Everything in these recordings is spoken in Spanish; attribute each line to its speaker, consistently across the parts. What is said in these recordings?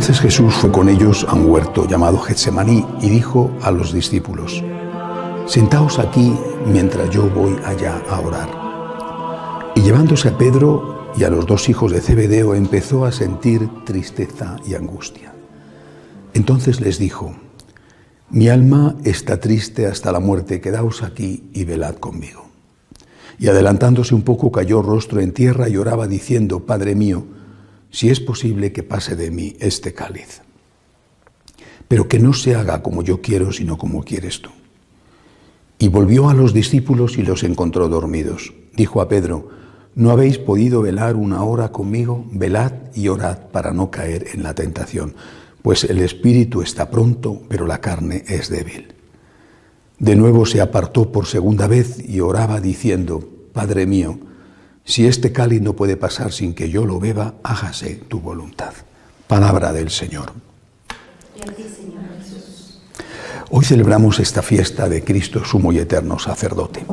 Speaker 1: Entonces Jesús fue con ellos a un huerto llamado Getsemaní y dijo a los discípulos: «Sentaos aquí mientras yo voy allá a orar». Y llevándose a Pedro y a los dos hijos de Zebedeo, empezó a sentir tristeza y angustia. Entonces les dijo: «Mi alma está triste hasta la muerte, quedaos aquí y velad conmigo». Y adelantándose un poco, cayó rostro en tierra y oraba diciendo: «Padre mío, si es posible que pase de mí este cáliz, pero que no se haga como yo quiero, sino como quieres tú». Y volvió a los discípulos y los encontró dormidos. Dijo a Pedro: «¿No habéis podido velar una hora conmigo? Velad y orad para no caer en la tentación, pues el espíritu está pronto, pero la carne es débil». De nuevo se apartó por segunda vez y oraba diciendo: «Padre mío, si este cáliz no puede pasar sin que yo lo beba, hágase tu voluntad». Palabra del Señor. Hoy celebramos esta fiesta de Cristo, sumo y eterno sacerdote.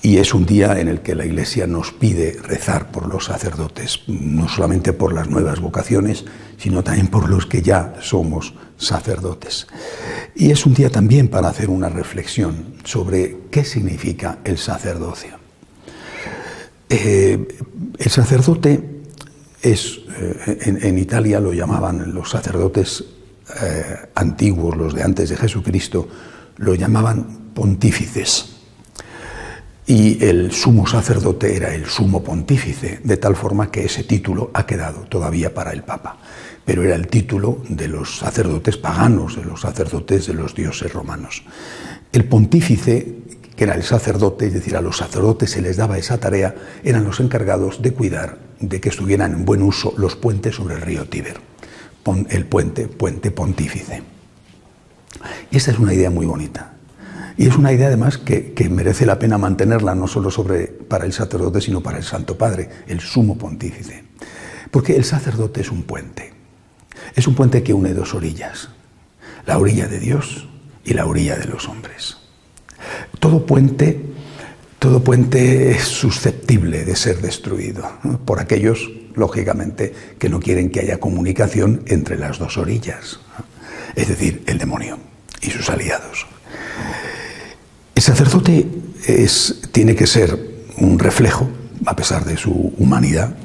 Speaker 1: Y es un día en el que la Iglesia nos pide rezar por los sacerdotes, no solamente por las nuevas vocaciones, sino también por los que ya somos sacerdotes. Y es un día también para hacer una reflexión sobre qué significa el sacerdocio. El sacerdote es, en Italia lo llamaban los sacerdotes antiguos, los de antes de Jesucristo, lo llamaban pontífices. Y el sumo sacerdote era el sumo pontífice, de tal forma que ese título ha quedado todavía para el Papa. Pero era el título de los sacerdotes paganos, de los sacerdotes de los dioses romanos. El pontífice, que era el sacerdote, es decir, a los sacerdotes se les daba esa tarea, eran los encargados de cuidar de que estuvieran en buen uso los puentes sobre el río Tíber. El puente pontífice. Y esta es una idea muy bonita. Y es una idea además que merece la pena mantenerla, no solo para el sacerdote, sino para el Santo Padre, el sumo pontífice. Porque el sacerdote es un puente. Es un puente que une dos orillas, la orilla de Dios y la orilla de los hombres. Todo puente es susceptible de ser destruido, ¿no? Por aquellos, lógicamente, que no quieren que haya comunicación entre las dos orillas, ¿no? Es decir, el demonio y sus aliados. El sacerdote tiene que ser un reflejo, a pesar de su humanidad,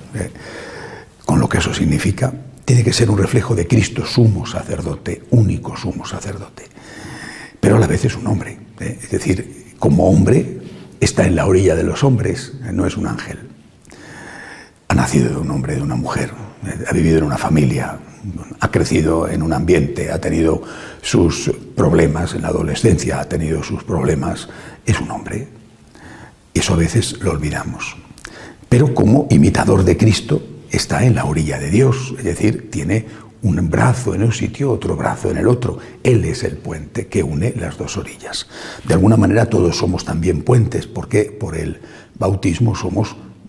Speaker 1: con lo que eso significa, tiene que ser un reflejo de Cristo, sumo sacerdote, único sumo sacerdote. Pero a la vez es un hombre, es decir, como hombre está en la orilla de los hombres, no es un ángel. Ha nacido de un hombre, de una mujer, ha vivido en una familia, ha crecido en un ambiente, ha tenido sus problemas en la adolescencia, ha tenido sus problemas, es un hombre. Eso a veces lo olvidamos. Pero como imitador de Cristo está en la orilla de Dios, es decir, tiene un brazo en un sitio, otro brazo en el otro. Él es el puente que une las dos orillas. De alguna manera todos somos también puentes, porque por el bautismo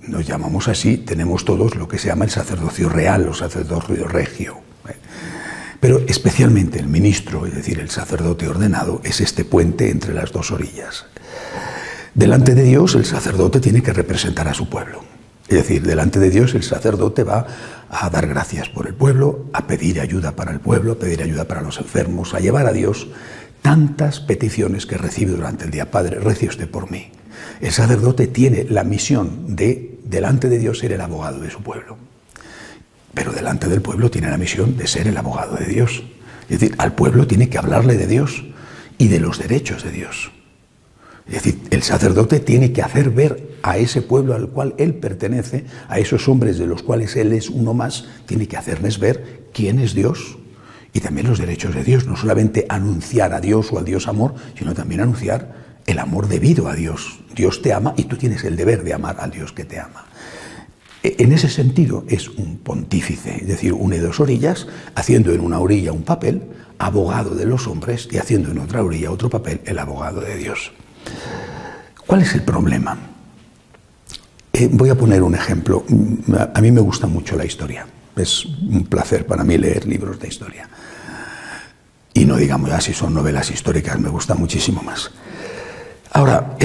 Speaker 1: nos llamamos así, tenemos todos lo que se llama el sacerdocio real o sacerdocio regio. Pero especialmente el ministro, es decir, el sacerdote ordenado, es este puente entre las dos orillas. Delante de Dios el sacerdote tiene que representar a su pueblo. Es decir, delante de Dios el sacerdote va a dar gracias por el pueblo, a pedir ayuda para el pueblo, a pedir ayuda para los enfermos, a llevar a Dios tantas peticiones que recibe durante el día. Padre, rece usted por mí. El sacerdote tiene la misión de, delante de Dios, ser el abogado de su pueblo. Pero delante del pueblo tiene la misión de ser el abogado de Dios. Es decir, al pueblo tiene que hablarle de Dios y de los derechos de Dios. Es decir, el sacerdote tiene que hacer ver a ese pueblo al cual él pertenece, a esos hombres de los cuales él es uno más, tiene que hacerles ver quién es Dios y también los derechos de Dios. No solamente anunciar a Dios o al Dios amor, sino también anunciar el amor debido a Dios. Dios te ama y tú tienes el deber de amar al Dios que te ama. En ese sentido es un pontífice, es decir, une dos orillas, haciendo en una orilla un papel, abogado de los hombres, y haciendo en otra orilla otro papel, el abogado de Dios. ¿Cuál es el problema? Voy a poner un ejemplo. A mí me gusta mucho la historia. Es un placer para mí leer libros de historia. Y no digamos ya si son novelas históricas, me gusta muchísimo más. Ahora,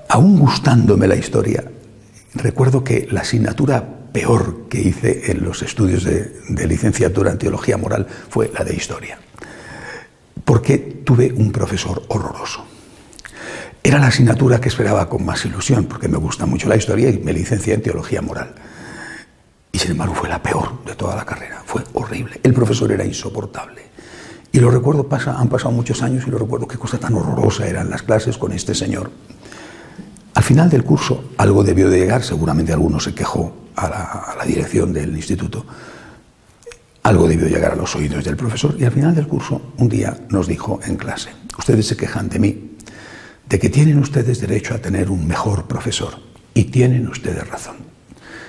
Speaker 1: aún gustándome la historia, recuerdo que la asignatura peor que hice en los estudios de licenciatura en teología moral fue la de historia, porque tuve un profesor horroroso. Era la asignatura que esperaba con más ilusión, porque me gusta mucho la historia y me licencié en teología moral. Y sin embargo fue la peor de toda la carrera, fue horrible. El profesor era insoportable. Y lo recuerdo, han pasado muchos años y lo recuerdo, qué cosa tan horrorosa eran las clases con este señor. Al final del curso algo debió de llegar, seguramente alguno se quejó a la dirección del instituto, algo debió llegar a los oídos del profesor y al final del curso un día nos dijo en clase: ustedes se quejan de mí, de que tienen ustedes derecho a tener un mejor profesor y tienen ustedes razón,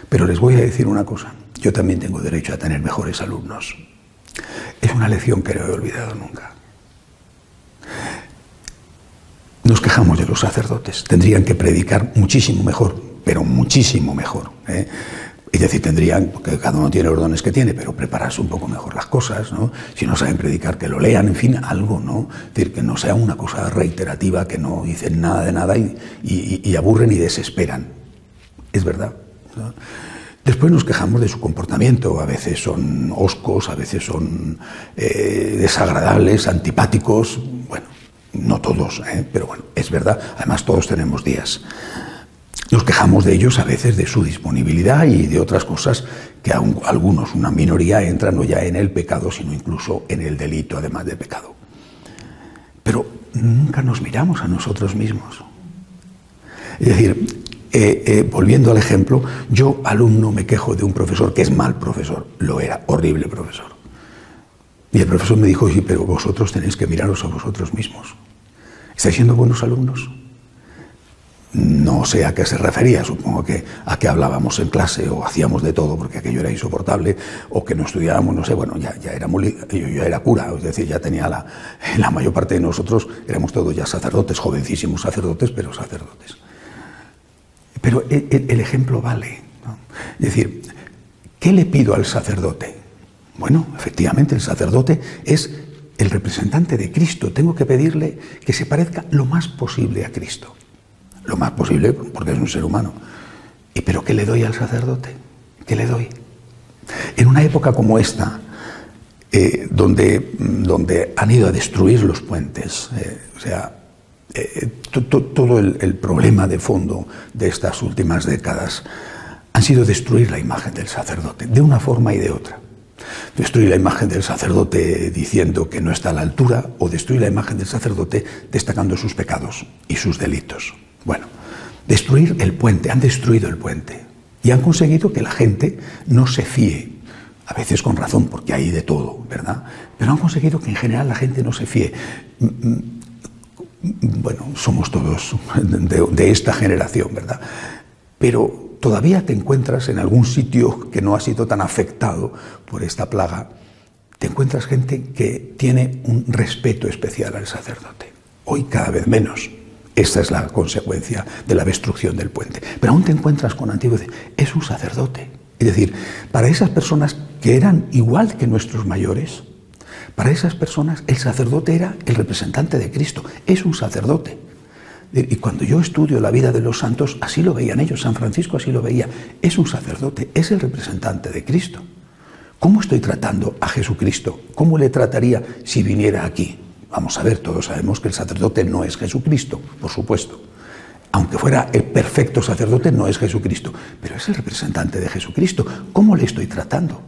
Speaker 1: pero les voy a decir una cosa, yo también tengo derecho a tener mejores alumnos. Es una lección que no he olvidado nunca. Nos quejamos de los sacerdotes, tendrían que predicar muchísimo mejor, pero muchísimo mejor, ¿eh? Es decir, tendrían, porque cada uno tiene los dones que tiene, pero prepararse un poco mejor las cosas, ¿no? Si no saben predicar, que lo lean, en fin, algo, ¿no? Es decir, que no sea una cosa reiterativa, que no dicen nada de nada y aburren y desesperan. Es verdad, ¿no? Después nos quejamos de su comportamiento, a veces son hoscos, a veces son desagradables, antipáticos, bueno, no todos, pero bueno, es verdad, además todos tenemos días. Nos quejamos de ellos a veces de su disponibilidad y de otras cosas que algunos, una minoría, entran no ya en el pecado, sino incluso en el delito, además de pecado. Pero nunca nos miramos a nosotros mismos. Es decir, volviendo al ejemplo, yo, alumno, me quejo de un profesor que es mal profesor, lo era, horrible profesor. Y el profesor me dijo: sí, pero vosotros tenéis que miraros a vosotros mismos. ¿Estáis siendo buenos alumnos? No sé a qué se refería, supongo que a que hablábamos en clase o hacíamos de todo porque aquello era insoportable, o que no estudiábamos, no sé, bueno, yo ya era cura, es decir, ya tenía la mayor parte de nosotros, éramos todos ya sacerdotes, jovencísimos sacerdotes, pero sacerdotes. Pero el ejemplo vale, ¿no? Es decir, ¿qué le pido al sacerdote? Bueno, efectivamente, el sacerdote es el representante de Cristo, tengo que pedirle que se parezca lo más posible a Cristo. Lo más posible, porque es un ser humano. ¿Pero qué le doy al sacerdote? ¿Qué le doy? En una época como esta, donde han ido a destruir los puentes, todo el problema de fondo de estas últimas décadas han sido destruir la imagen del sacerdote, de una forma y de otra. Destruir la imagen del sacerdote diciendo que no está a la altura, o destruir la imagen del sacerdote destacando sus pecados y sus delitos. Bueno, destruir el puente, han destruido el puente y han conseguido que la gente no se fíe, a veces con razón, porque hay de todo, ¿verdad? Pero han conseguido que en general la gente no se fíe. Bueno, somos todos de esta generación, ¿verdad? Pero todavía te encuentras en algún sitio que no ha sido tan afectado por esta plaga, te encuentras gente que tiene un respeto especial al sacerdote. Hoy cada vez menos. Esta es la consecuencia de la destrucción del puente. Pero aún te encuentras con antiguos, es un sacerdote. Es decir, para esas personas que eran igual que nuestros mayores, para esas personas el sacerdote era el representante de Cristo, es un sacerdote. Y cuando yo estudio la vida de los santos, así lo veían ellos, San Francisco así lo veía, es un sacerdote, es el representante de Cristo. ¿Cómo estoy tratando a Jesucristo? ¿Cómo le trataría si viniera aquí? Vamos a ver, todos sabemos que el sacerdote no es Jesucristo, por supuesto. Aunque fuera el perfecto sacerdote, no es Jesucristo, pero es el representante de Jesucristo. ¿Cómo le estoy tratando?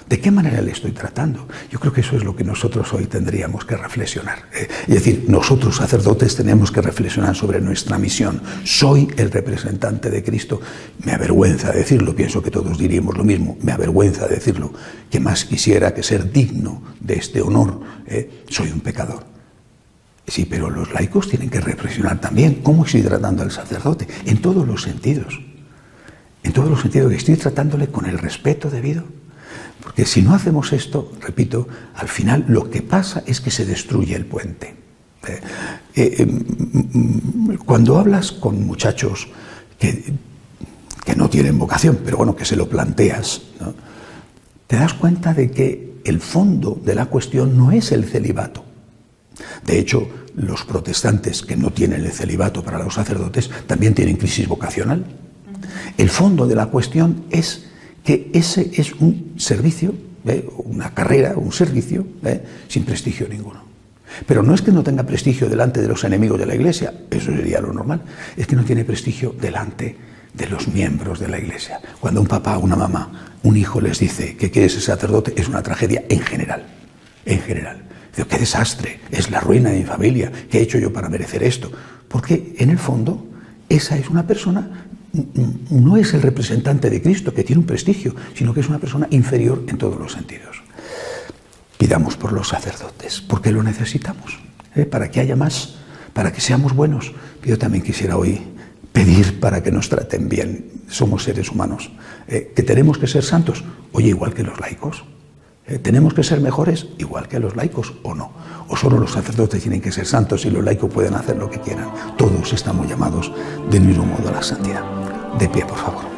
Speaker 1: ¿De qué manera le estoy tratando? Yo creo que eso es lo que nosotros hoy tendríamos que reflexionar. Es decir, nosotros sacerdotes tenemos que reflexionar sobre nuestra misión. Soy el representante de Cristo. Me avergüenza decirlo, pienso que todos diríamos lo mismo. Me avergüenza decirlo, que más quisiera que ser digno de este honor. Soy un pecador. Sí, pero los laicos tienen que reflexionar también. ¿Cómo estoy tratando al sacerdote? En todos los sentidos. En todos los sentidos, que estoy tratándole con el respeto debido. Porque si no hacemos esto, repito, al final lo que pasa es que se destruye el puente. Cuando hablas con muchachos que no tienen vocación, pero bueno, que se lo planteas, ¿no?, te das cuenta de que el fondo de la cuestión no es el celibato. De hecho, los protestantes que no tienen el celibato para los sacerdotes también tienen crisis vocacional. El fondo de la cuestión es que ese es un servicio, una carrera, un servicio, sin prestigio ninguno. Pero no es que no tenga prestigio delante de los enemigos de la Iglesia, eso sería lo normal, es que no tiene prestigio delante de los miembros de la Iglesia. Cuando un papá, una mamá, un hijo les dice que quiere ser sacerdote, es una tragedia en general, en general. Digo, qué desastre, es la ruina de mi familia, ¿qué he hecho yo para merecer esto? Porque en el fondo esa es una persona, no es el representante de Cristo que tiene un prestigio, sino que es una persona inferior en todos los sentidos. Pidamos por los sacerdotes, porque lo necesitamos, para que haya más, para que seamos buenos. Yo también quisiera hoy pedir para que nos traten bien. Somos seres humanos. ¿Que tenemos que ser santos? Oye, igual que los laicos. ¿Tenemos que ser mejores? Igual que los laicos, ¿o no? ¿O solo los sacerdotes tienen que ser santos y los laicos pueden hacer lo que quieran? Todos estamos llamados del mismo modo a la santidad. De pie, por favor.